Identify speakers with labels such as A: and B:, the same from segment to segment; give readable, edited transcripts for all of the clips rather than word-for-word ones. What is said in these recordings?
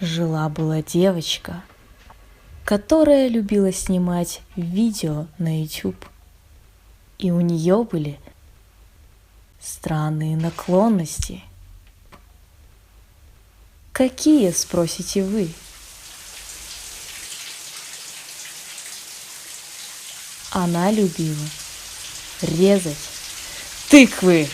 A: Жила-была девочка, которая любила снимать видео на YouTube. И у нее были странные наклонности. Какие, спросите вы? Она любила резать тыквы.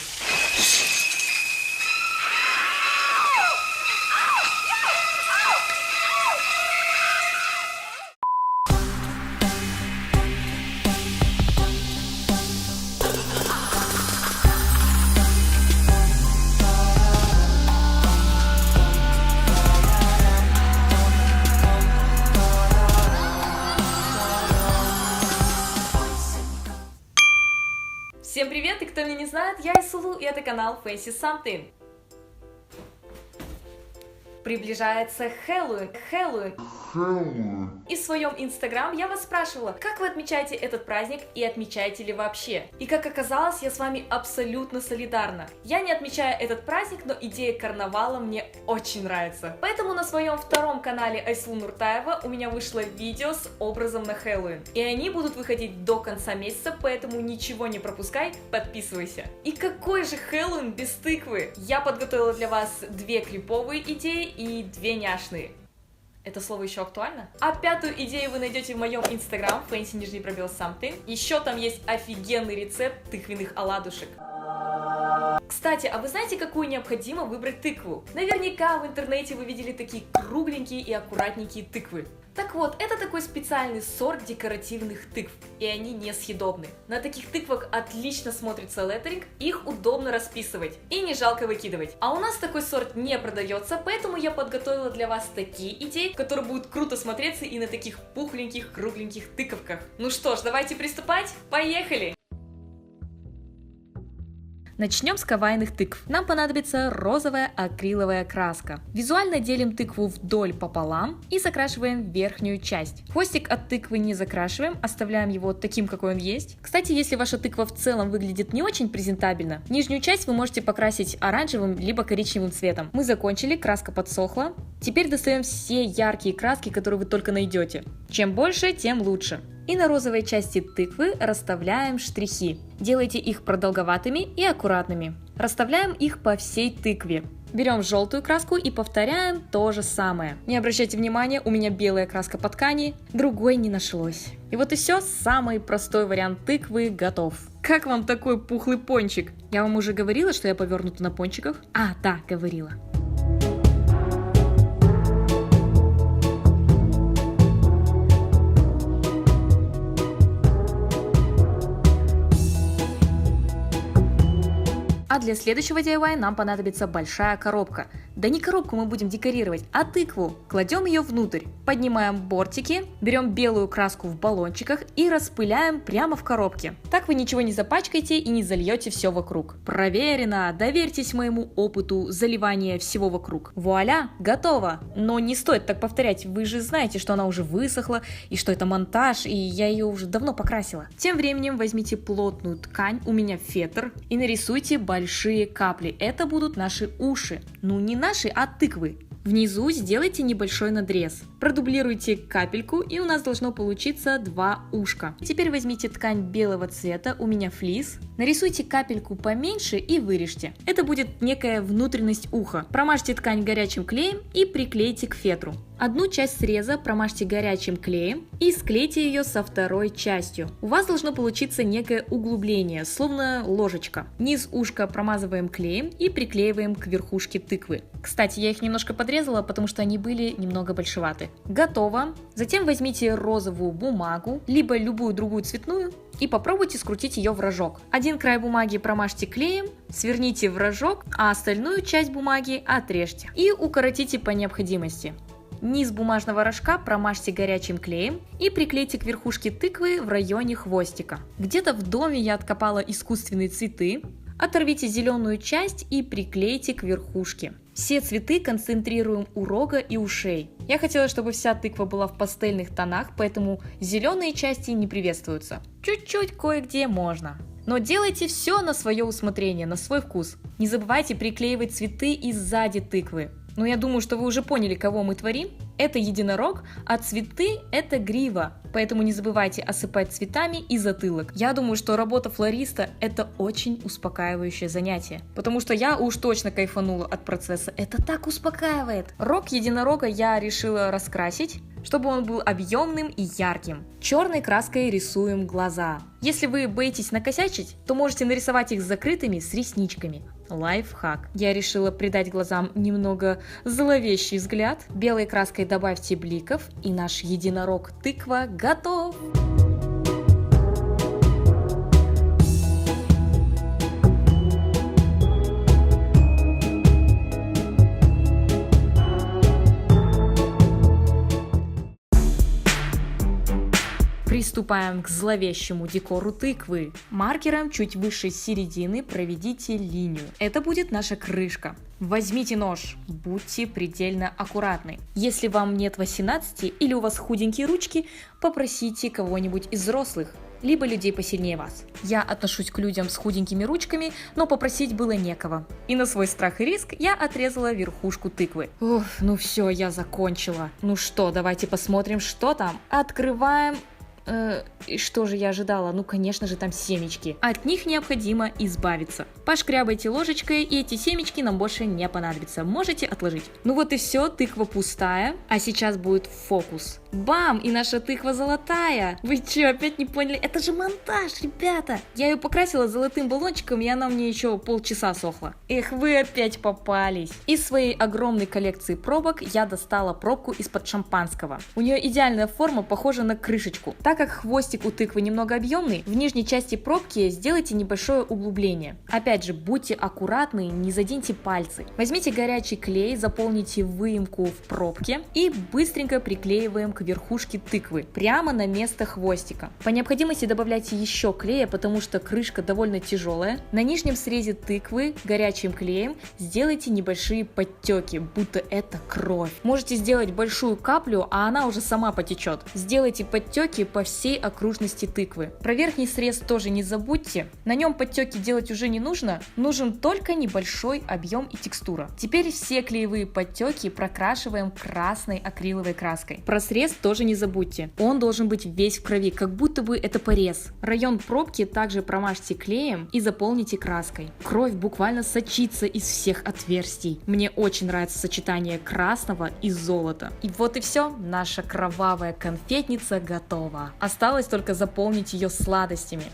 B: Всем привет, и кто меня не знает, я Исулу, и это канал Fancy Something. Приближается Хэллоуин. И в своем инстаграм я вас спрашивала, как вы отмечаете этот праздник и отмечаете ли вообще. И как оказалось, я с вами абсолютно солидарна. Я не отмечаю этот праздник, но идея карнавала мне очень нравится. Поэтому на своем втором канале Айсулу Нуртаева у меня вышло видео с образом на Хэллоуин. И они будут выходить до конца месяца, поэтому ничего не пропускай, подписывайся. И какой же Хэллоуин без тыквы? Я подготовила для вас 2 клиповые идеи и 2 няшные. Это слово еще актуально? А 5-ю идею вы найдете в моем инстаграм, fancy_something. Еще там есть офигенный рецепт тыквенных оладушек. Кстати, а вы знаете, какую необходимо выбрать тыкву? Наверняка в интернете вы видели такие кругленькие и аккуратненькие тыквы. Так вот, это такой специальный сорт декоративных тыкв, и они несъедобны. На таких тыквах отлично смотрится леттеринг, их удобно расписывать и не жалко выкидывать. А у нас такой сорт не продается, поэтому я подготовила для вас такие идеи, которые будут круто смотреться и на таких пухленьких, кругленьких тыковках. Ну что ж, давайте приступать, поехали! Начнем с кавайных тыкв. Нам понадобится розовая акриловая краска. Визуально делим тыкву вдоль пополам и закрашиваем верхнюю часть. Хвостик от тыквы не закрашиваем, оставляем его таким, какой он есть. Кстати, если ваша тыква в целом выглядит не очень презентабельно, нижнюю часть вы можете покрасить оранжевым либо коричневым цветом. Мы закончили, краска подсохла. Теперь достаем все яркие краски, которые вы только найдете. Чем больше, тем лучше. И на розовой части тыквы расставляем штрихи. Делайте их продолговатыми и аккуратными. Расставляем их по всей тыкве. Берем желтую краску и повторяем то же самое. Не обращайте внимания, у меня белая краска по ткани, другой не нашлось. И вот и все, самый простой вариант тыквы готов. Как вам такой пухлый пончик? Я вам уже говорила, что я повернута на пончиках? А, да, говорила. А для следующего DIY нам понадобится большая коробка. Да не коробку мы будем декорировать, а тыкву. Кладем ее внутрь, поднимаем бортики, берем белую краску в баллончиках и распыляем прямо в коробке. Так вы ничего не запачкаете и не зальете все вокруг. Проверено! Доверьтесь моему опыту заливания всего вокруг. Вуаля! Готово! Но не стоит так повторять, вы же знаете, что она уже высохла и что это монтаж, и я ее уже давно покрасила. Тем временем возьмите плотную ткань, у меня фетр, и нарисуйте большие капли. Это будут наши уши. Ну не наши, а тыквы. Внизу сделайте небольшой надрез. Продублируйте капельку, и у нас должно получиться 2 ушка. Теперь возьмите ткань белого цвета, у меня флис. Нарисуйте капельку поменьше и вырежьте. Это будет некая внутренность уха. Промажьте ткань горячим клеем и приклейте к фетру. Одну часть среза промажьте горячим клеем и склейте ее со второй частью. У вас должно получиться некое углубление, словно ложечка. Низ ушка промазываем клеем и приклеиваем к верхушке тыквы. Кстати, я их немножко подрезала, потому что они были немного большеваты. Готово. Затем возьмите розовую бумагу, либо любую другую цветную, и попробуйте скрутить ее в рожок. Один край бумаги промажьте клеем, сверните в рожок, а остальную часть бумаги отрежьте и укоротите по необходимости. Низ бумажного рожка промажьте горячим клеем и приклейте к верхушке тыквы в районе хвостика. Где-то в доме я откопала искусственные цветы. Оторвите зеленую часть и приклейте к верхушке. Все цветы концентрируем у рога и ушей. Я хотела, чтобы вся тыква была в пастельных тонах, поэтому зеленые части не приветствуются. Чуть-чуть кое-где можно. Но делайте все на свое усмотрение, на свой вкус. Не забывайте приклеивать цветы и сзади тыквы. Но я думаю, что вы уже поняли, кого мы творим. Это единорог, а цветы – это грива. Поэтому не забывайте осыпать цветами и затылок. Я думаю, что работа флориста – это очень успокаивающее занятие. Потому что я уж точно кайфанула от процесса. Это так успокаивает. Рог единорога я решила раскрасить, чтобы он был объемным и ярким. Черной краской рисуем глаза. Если вы боитесь накосячить, то можете нарисовать их закрытыми с ресничками. Лайфхак. Я решила придать глазам немного зловещий взгляд. Белой краской добавьте бликов, и наш единорог тыква готов! Приступаем к зловещему декору тыквы. Маркером чуть выше середины проведите линию. Это будет наша крышка. Возьмите нож, будьте предельно аккуратны. Если вам нет 18 или у вас худенькие ручки, попросите кого-нибудь из взрослых, либо людей посильнее вас. Я отношусь к людям с худенькими ручками, но попросить было некого. И на свой страх и риск я отрезала верхушку тыквы. Уф, ну все, я закончила. Ну что, давайте посмотрим, что там. Открываем. И что же я ожидала? Ну, конечно же, там семечки. От них необходимо избавиться. Пошкрябайте ложечкой, и эти семечки нам больше не понадобятся. Можете отложить. Ну вот и все, тыква пустая. А сейчас будет фокус. Бам! И наша тыква золотая. Вы что, опять не поняли? Это же монтаж, ребята! Я ее покрасила золотым баллончиком, и она мне еще полчаса сохла. Эх, вы опять попались. Из своей огромной коллекции пробок я достала пробку из-под шампанского. У нее идеальная форма, похожа на крышечку. Так как хвостик у тыквы немного объемный, в нижней части пробки сделайте небольшое углубление. Опять же, будьте аккуратны, не заденьте пальцы. Возьмите горячий клей, заполните выемку в пробке и быстренько приклеиваем к верхушке тыквы, прямо на место хвостика. По необходимости добавляйте еще клея, потому что крышка довольно тяжелая. На нижнем срезе тыквы горячим клеем сделайте небольшие подтеки, будто это кровь. Можете сделать большую каплю, а она уже сама потечет. Сделайте подтеки по всей окружности тыквы. Про верхний срез тоже не забудьте. На нем подтеки делать уже не нужно, нужен только небольшой объем и текстура. Теперь все клеевые подтеки прокрашиваем красной акриловой краской. Про срез тоже не забудьте. Он должен быть весь в крови, как будто бы это порез. Район пробки также промажьте клеем и заполните краской. Кровь буквально сочится из всех отверстий. Мне очень нравится сочетание красного и золота. И вот и все, наша кровавая конфетница готова. Осталось только заполнить ее сладостями.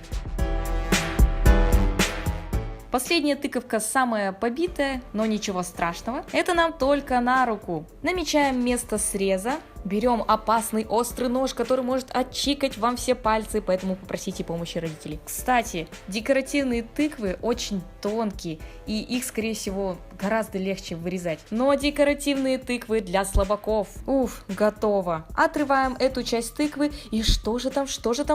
B: Последняя тыковка самая побитая, но ничего страшного. Это нам только на руку. Намечаем место среза. Берем опасный острый нож, который может отчикать вам все пальцы, поэтому попросите помощи родителей. Кстати, декоративные тыквы очень тонкие, и их, скорее всего, гораздо легче вырезать. Но декоративные тыквы для слабаков. Уф, готово. Отрываем эту часть тыквы, и что же там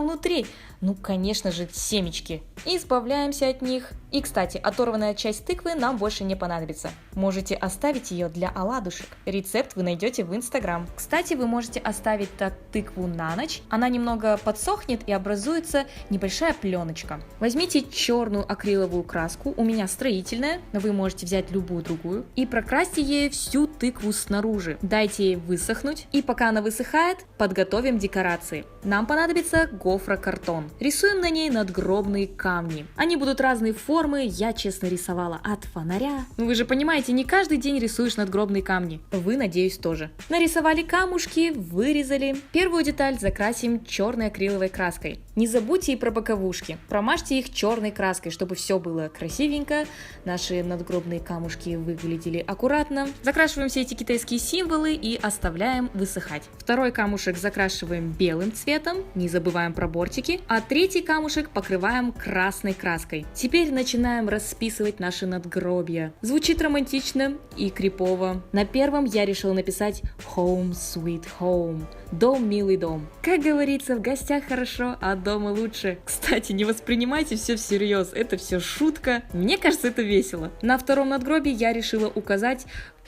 B: внутри? Ну, конечно же, семечки. Избавляемся от них. И, кстати, оторванная часть тыквы нам больше не понадобится. Можете оставить ее для оладушек. Рецепт вы найдете в Instagram. Кстати, вы можете оставить так тыкву на ночь. Она немного подсохнет и образуется небольшая пленочка. Возьмите черную акриловую краску, у меня строительная, но вы можете взять любую другую, и прокрасьте ею всю тыкву снаружи. Дайте ей высохнуть, и пока она высыхает, подготовим декорации. Нам понадобится гофрокартон. Рисуем на ней надгробные камни. Они будут разной формы, я честно рисовала от фонаря. Ну вы же понимаете, не каждый день рисуешь надгробные камни. Вы, надеюсь, тоже. Нарисовали камушки, вырезали. Первую деталь закрасим черной акриловой краской. Не забудьте и про боковушки. Промажьте их черной краской, чтобы все было красивенько. Наши надгробные камушки выглядели аккуратно. Закрашиваем все эти китайские символы и оставляем высыхать. Второй камушек закрашиваем белым цветом, не забываем про бортики, а третий камушек покрываем красной краской. Теперь начинаем расписывать наши надгробья. Звучит романтично и крипово. На первом я решила написать Home Sweet Home. Дом, милый дом. Как говорится, в гостях хорошо, а дома лучше. Кстати, не воспринимайте все всерьез, это все шутка. Мне кажется, это весело. На втором надгробии я решила указать,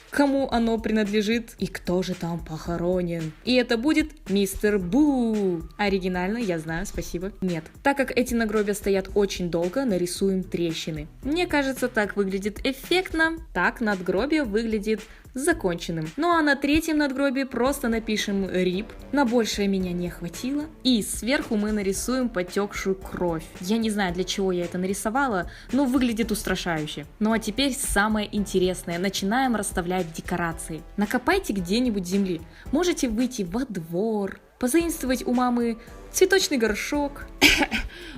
B: кому оно принадлежит и кто же там похоронен. И это будет мистер Бу. Оригинально, я знаю, спасибо. Нет. Так как эти надгробия стоят очень долго, нарисуем трещины. Мне кажется, так выглядит эффектно. Так надгробие выглядит законченным. Ну а на третьем надгробии просто напишем RIP, на большее меня не хватило, и сверху мы нарисуем потекшую кровь. Я не знаю, для чего я это нарисовала, но выглядит устрашающе. Ну а теперь самое интересное, начинаем расставлять декорации. Накопайте где-нибудь земли, можете выйти во двор, позаимствовать у мамы цветочный горшок.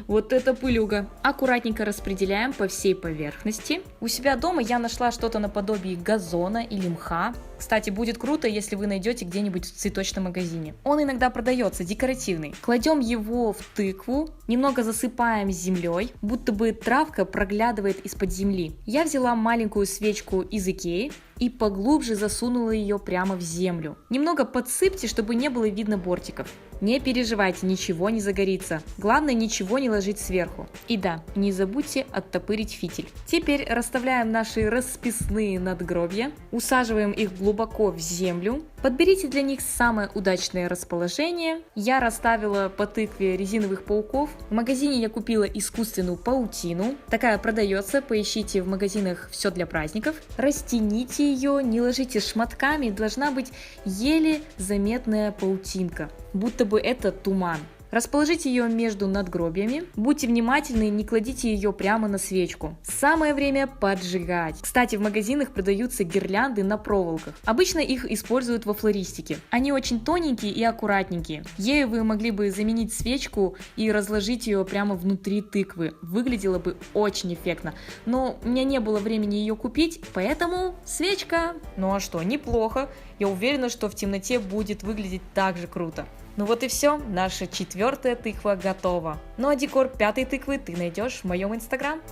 B: Вот это пылюга. Аккуратненько распределяем по всей поверхности. У себя дома я нашла что-то наподобие газона или мха. Кстати, будет круто, если вы найдете где-нибудь в цветочном магазине. Он иногда продается, декоративный. Кладем его в тыкву, немного засыпаем землей, будто бы травка проглядывает из-под земли. Я взяла маленькую свечку из Икеи и поглубже засунула ее прямо в землю. Немного подсыпьте, чтобы не было видно бортиков. Не переживайте, ничего не загорится. Главное, ничего не ложить сверху. И да, не забудьте оттопырить фитиль. Теперь расставляем наши расписные надгробья, усаживаем их глубоко в землю. Подберите для них самое удачное расположение. Я расставила по тыкве резиновых пауков. В магазине я купила искусственную паутину. Такая продается, поищите в магазинах «Все для праздников». Растяните ее, не ложите шматками, должна быть еле заметная паутинка, будто бы это туман. Расположите ее между надгробиями. Будьте внимательны, не кладите ее прямо на свечку. Самое время поджигать. Кстати, в магазинах продаются гирлянды на проволоках. Обычно их используют во флористике. Они очень тоненькие и аккуратненькие. Ею вы могли бы заменить свечку и разложить ее прямо внутри тыквы. Выглядело бы очень эффектно. Но у меня не было времени ее купить, поэтому свечка. Ну а что, неплохо. Я уверена, что в темноте будет выглядеть так же круто. Ну вот и все, наша 4-я тыква готова. Ну а декор 5-й тыквы ты найдешь в моем инстаграм.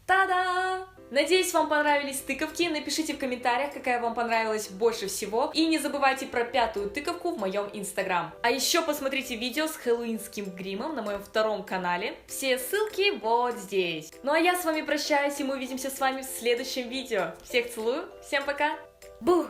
B: Та-да! Надеюсь, вам понравились тыковки. Напишите в комментариях, какая вам понравилась больше всего. И не забывайте про 5-ю тыковку в моем инстаграм. А еще посмотрите видео с хэллоуинским гримом на моем 2-м канале. Все ссылки вот здесь. Ну а я с вами прощаюсь, и мы увидимся с вами в следующем видео. Всех целую, всем пока! Бух!